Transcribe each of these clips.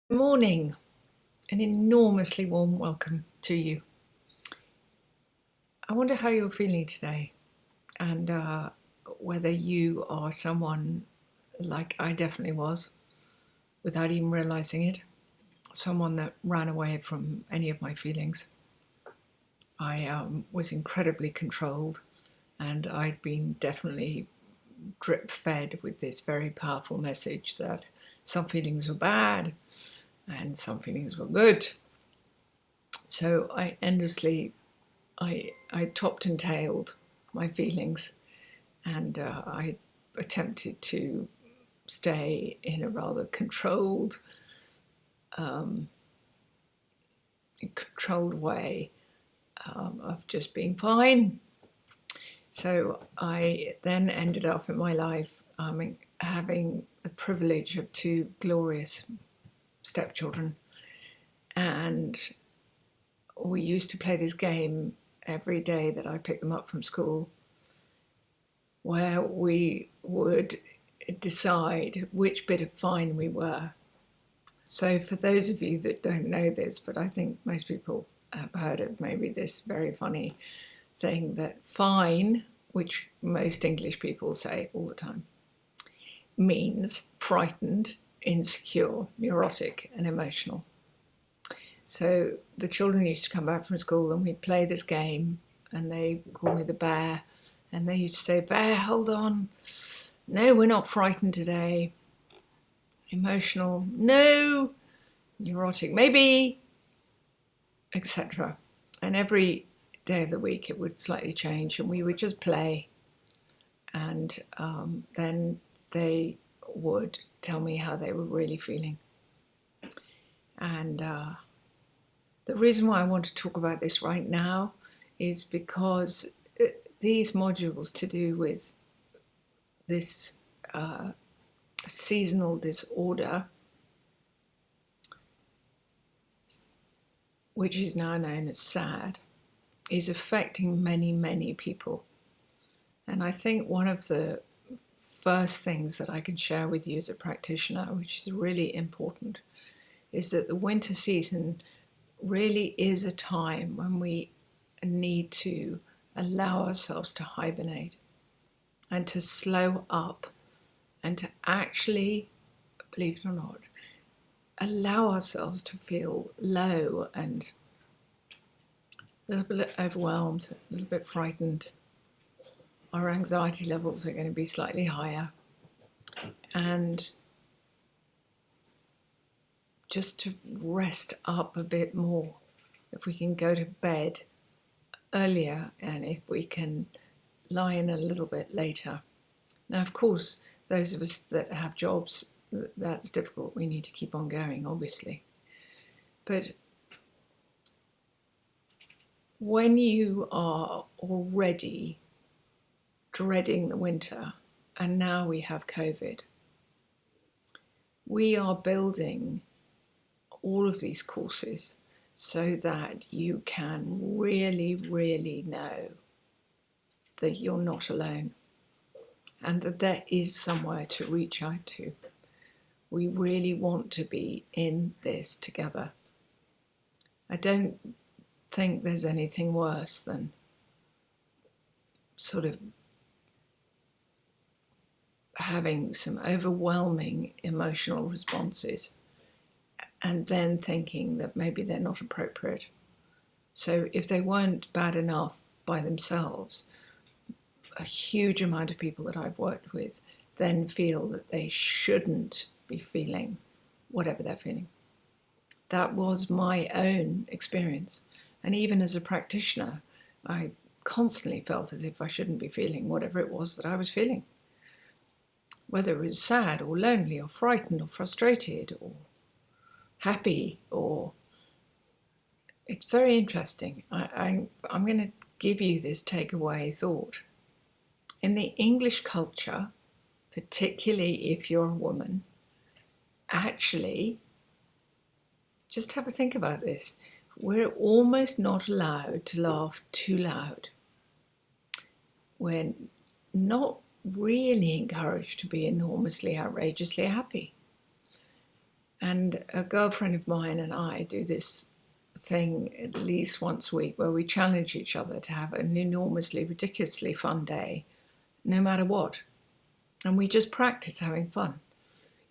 Morning, an enormously warm welcome to you. I wonder how you're feeling today and whether you are someone like I definitely was without even realizing it, someone that ran away from any of my feelings. I was incredibly controlled and I'd been definitely drip fed with this very powerful message that some feelings were bad and some feelings were good. So I endlessly I topped and tailed my feelings, and I attempted to stay in a rather controlled way of just being fine. So I then ended up in my life having the privilege of two glorious stepchildren, and we used to play this game every day that I picked them up from school, where we would decide which bit of fine we were. So for those of you that don't know this, but I think most people have heard of maybe this very funny thing that fine, which most English people say all the time, means frightened, insecure, neurotic, and emotional. So the children used to come back from school and we'd play this game, and they call me the bear, and they used to say, "Bear, hold on. No, we're not frightened today. Emotional, no. Neurotic, maybe," etc. And every day of the week it would slightly change, and we would just play. And then they would tell me how they were really feeling. And the reason why I want to talk about this right now is because these modules to do with this seasonal disorder, which is now known as SAD, is affecting many, many people. And I think one of the first things that I can share with you as a practitioner, which is really important, is that the winter season really is a time when we need to allow ourselves to hibernate and to slow up and to actually, believe it or not, allow ourselves to feel low and a little bit overwhelmed, a little bit frightened. Our anxiety levels are going to be slightly higher. And just to rest up a bit more, if we can go to bed earlier and if we can lie in a little bit later. Now, of course, those of us that have jobs, that's difficult. We need to keep on going, obviously. But when you are already dreading the winter, and now we have COVID, we are building all of these courses so that you can really, really know that you're not alone and that there is somewhere to reach out to. We really want to be in this together. I don't think there's anything worse than sort of having some overwhelming emotional responses and then thinking that maybe they're not appropriate. So if they weren't bad enough by themselves, a huge amount of people that I've worked with then feel that they shouldn't be feeling whatever they're feeling. That was my own experience. And even as a practitioner, I constantly felt as if I shouldn't be feeling whatever it was that I was feeling. Whether it was sad or lonely or frightened or frustrated or happy, or it's very interesting. I'm going to give you this takeaway thought. In the English culture, particularly if you're a woman, actually, just have a think about this. We're almost not allowed to laugh too loud. We're not really encouraged to be enormously, outrageously happy. And a girlfriend of mine and I do this thing at least once a week where we challenge each other to have an enormously, ridiculously fun day, no matter what. And we just practice having fun,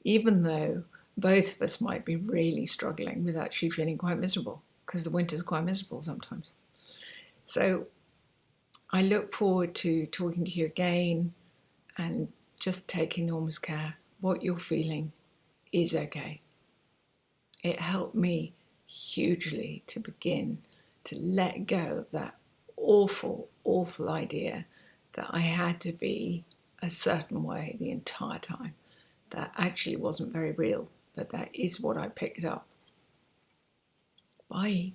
even though both of us might be really struggling with actually feeling quite miserable, because the winter's quite miserable sometimes. So I look forward to talking to you again, and just take enormous care. What you're feeling is okay. It helped me hugely to begin to let go of that awful, awful idea that I had to be a certain way the entire time. That actually wasn't very real, but that is what I picked up. Bye.